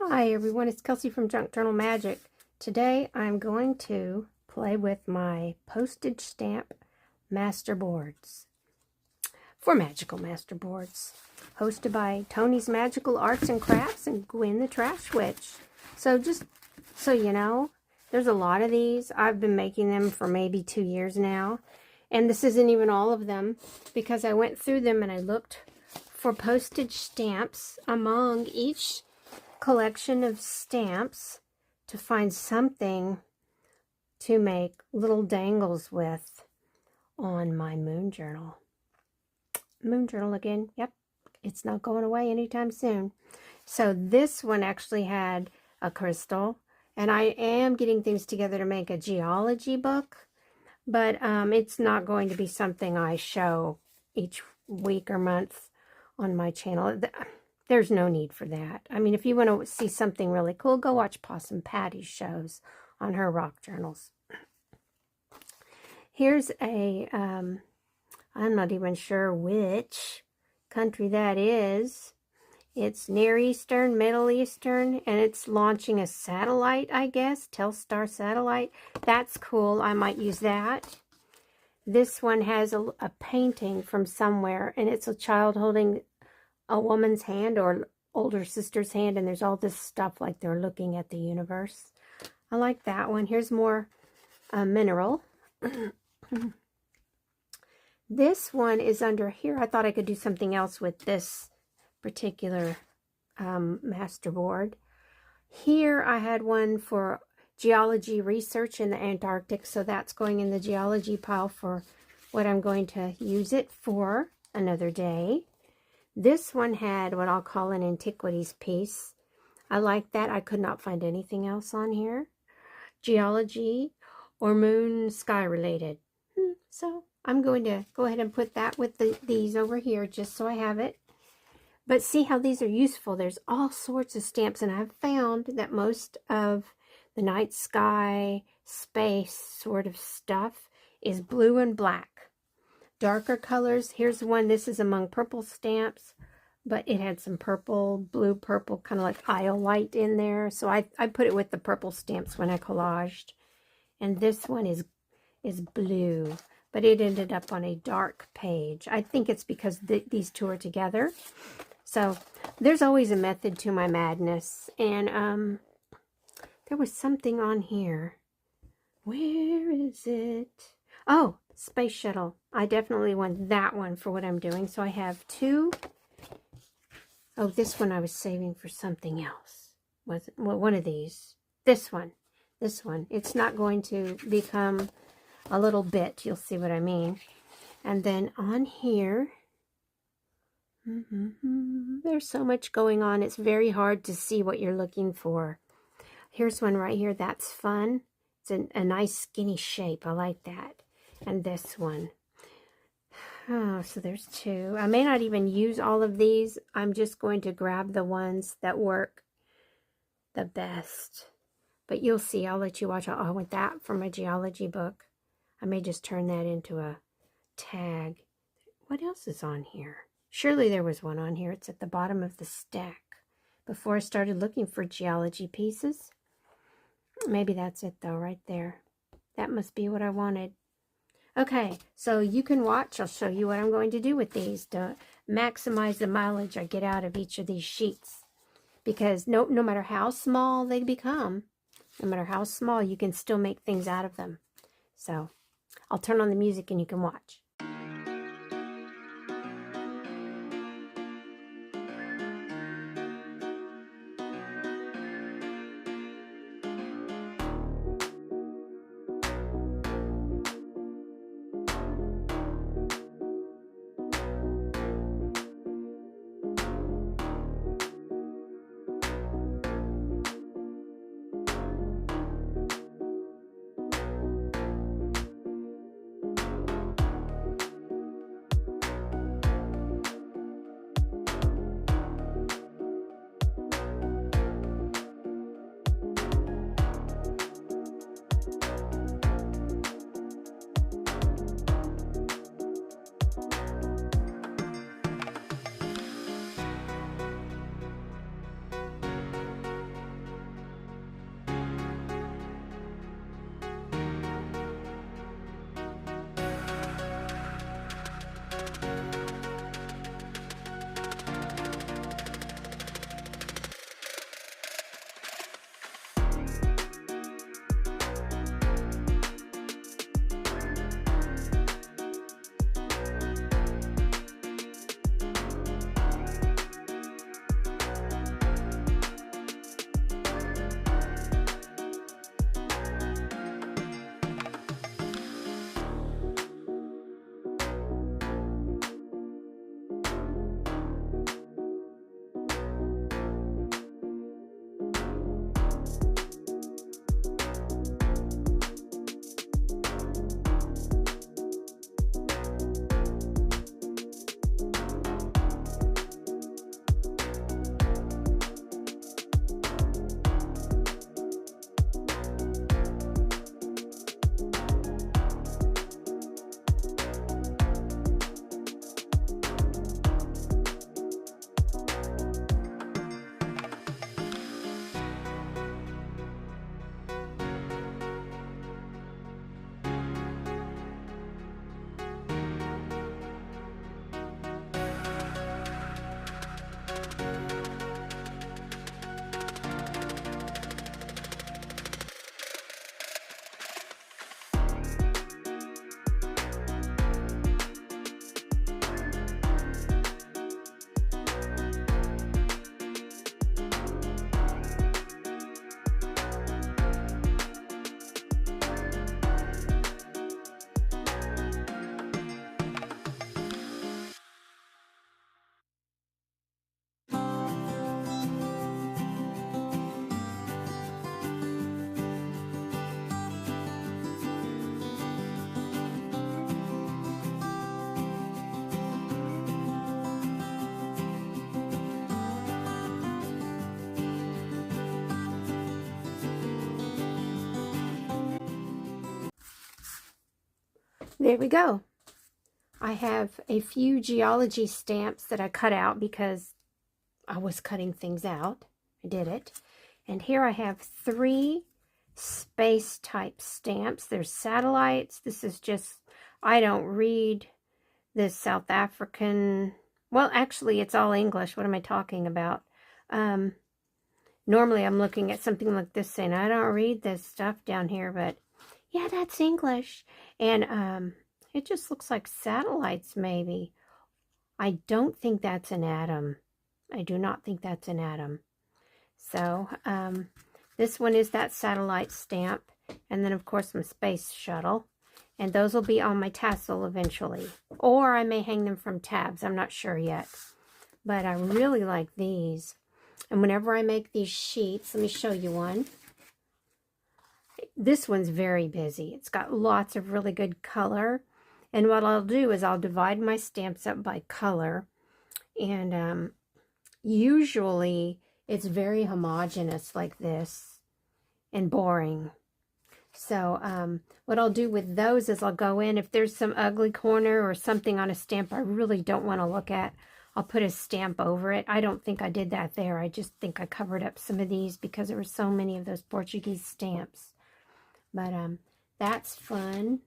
Hi everyone, it's Kelsey from Junk Journal Magic. Today I'm going to play with my postage stamp masterboards for Magical Masterboards, hosted by Tony's Magical Arts and Crafts and Gwen the Trash Witch. So just so you know, there's a lot of these. I've been making them for maybe 2 years now, and this isn't even all of them because I went through them and I looked for postage stamps among each collection of stamps to find something to make little dangles with on my moon journal. Moon journal again. Yep, it's not going away anytime soon. So this one actually had a crystal, and I am getting things together to make a geology book, but it's not going to be something I show each week or month on my channel. There's no need for that. I mean, if you want to see something really cool, go watch Possum Patty's shows on her rock journals. Here's a, I'm not even sure which country that is. It's Near Eastern, Middle Eastern, and it's launching a satellite, I guess, Telstar satellite. That's cool. I might use that. This one has a painting from somewhere, and it's a child holding a woman's hand or older sister's hand, and there's all this stuff like they're looking at the universe. I like that one. Here's more mineral. This one is under here. I thought I could do something else with this particular masterboard. Here I had one for geology research in the Antarctic, so that's going in the geology pile for what I'm going to use it for another day. This one had what I'll call an antiquities piece. I like that. I could not find anything else on here. Geology or moon sky related. So I'm going to go ahead and put that with these over here just so I have it. But see how these are useful. There's all sorts of stamps, and I've found that most of the night sky, space sort of stuff is blue and black. Darker colors, here's one. This is among purple stamps, but it had some purple, blue, purple, kind of like iolite in there. So I put it with the purple stamps when I collaged. And this one is blue, but it ended up on a dark page. I think it's because these two are together. So there's always a method to my madness. And there was something on here. Where is it? Oh, Space Shuttle. I definitely want that one for what I'm doing. So I have two. Oh, this one I was saving for something else. Was it, well, one of these. This one. This one. It's not going to become a little bit. You'll see what I mean. And then on here, there's so much going on. It's very hard to see what you're looking for. Here's one right here. That's fun. It's a nice skinny shape. I like that. And this one. Oh, so there's two. I may not even use all of these. I'm just going to grab the ones that work the best. But you'll see. I'll let you watch. I want that for my geology book. I may just turn that into a tag. What else is on here? Surely there was one on here. It's at the bottom of the stack. Before I started looking for geology pieces. Maybe that's it though, right there. That must be what I wanted. Okay, so you can watch. I'll show you what I'm going to do with these to maximize the mileage I get out of each of these sheets. Because no matter how small they become, no matter how small, you can still make things out of them. So I'll turn on the music and you can watch. there we go. I have a few geology stamps that I cut out because I was cutting things out. I did it. And here I have 3 space type stamps. There's satellites. This is just, I don't read this South African. Well, actually, it's all English. What am I talking about? Normally, I'm looking at something like this saying, I don't read this stuff down here, but yeah, that's English. And it just looks like satellites, maybe. I don't think that's an atom. I do not think that's an atom. So, this one is that satellite stamp. And then, of course, my space shuttle. And those will be on my tassel eventually. Or I may hang them from tabs. I'm not sure yet. But I really like these. And whenever I make these sheets, let me show you one. This one's very busy. It's got lots of really good color. And what I'll do is I'll divide my stamps up by color. And usually it's very homogeneous like this and boring. So what I'll do with those is I'll go in, if there's some ugly corner or something on a stamp I really don't want to look at, I'll put a stamp over it. I don't think I did that there. I just think I covered up some of these because there were so many of those Portuguese stamps. But that's fun.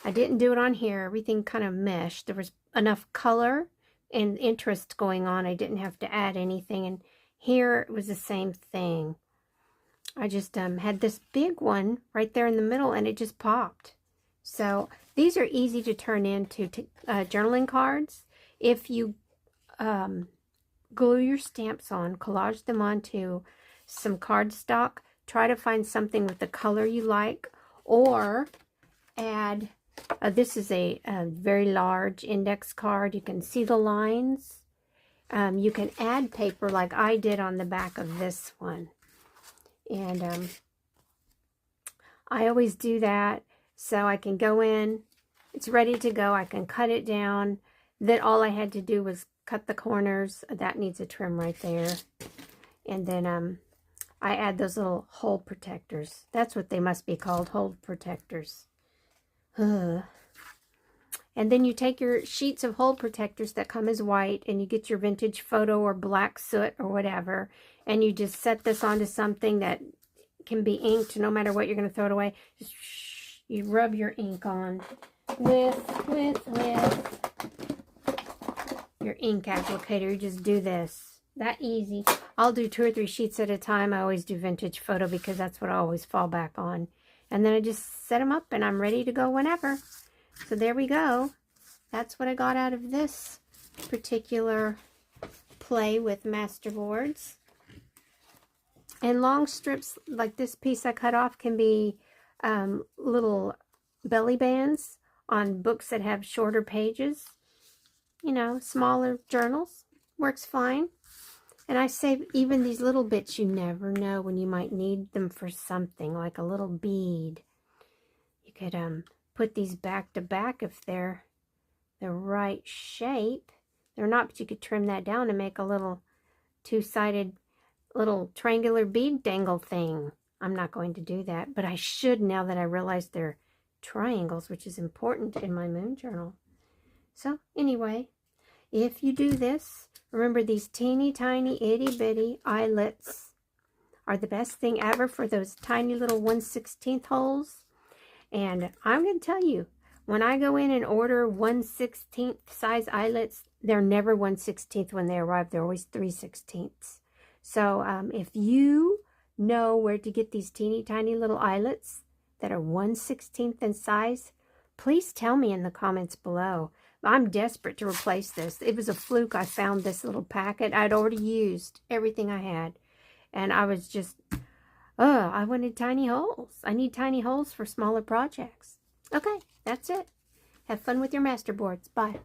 I didn't do it on here. Everything kind of meshed. There was enough color and interest going on. I didn't have to add anything. And here it was the same thing. I just had this big one right there in the middle and it just popped. So these are easy to turn into journaling cards. If you glue your stamps on, collage them onto some cardstock, try to find something with the color you like, or add, this is a very large index card. You can see the lines. You can add paper like I did on the back of this one. And I always do that so I can go in, it's ready to go, I can cut it down. Then all I had to do was cut the corners. That needs a trim right there. And then I add those little hole protectors. That's what they must be called, hole protectors. And then you take your sheets of hole protectors that come as white and you get your vintage photo or black soot or whatever, and you just set this onto something that can be inked no matter what, you're going to throw it away. Just you rub your ink on with your ink applicator. You just do this. That easy. I'll do 2 or 3 sheets at a time. I always do vintage photo because that's what I always fall back on. And then I just set them up and I'm ready to go whenever. So there we go. That's what I got out of this particular play with Masterboards. And long strips like this piece I cut off can be little belly bands on books that have shorter pages. You know, smaller journals. Works fine. And I save even these little bits. You never know when you might need them for something, like a little bead. You could put these back to back if they're the right shape. They're not, but you could trim that down and make a little 2-sided little triangular bead dangle thing. I'm not going to do that, but I should now that I realize they're triangles, which is important in my moon journal. So anyway, if you do this, remember these teeny tiny itty bitty eyelets are the best thing ever for those tiny little 1/16 holes. And I'm going to tell you, when I go in and order 1/16 size eyelets, they're never 1/16 when they arrive. They're always 3/16. So if you know where to get these teeny tiny little eyelets that are 1/16 in size, please tell me in the comments below. I'm desperate to replace this. It was a fluke. I found this little packet. I'd already used everything I had. And I was just, I wanted tiny holes. I need tiny holes for smaller projects. Okay, that's it. Have fun with your Masterboards. Bye.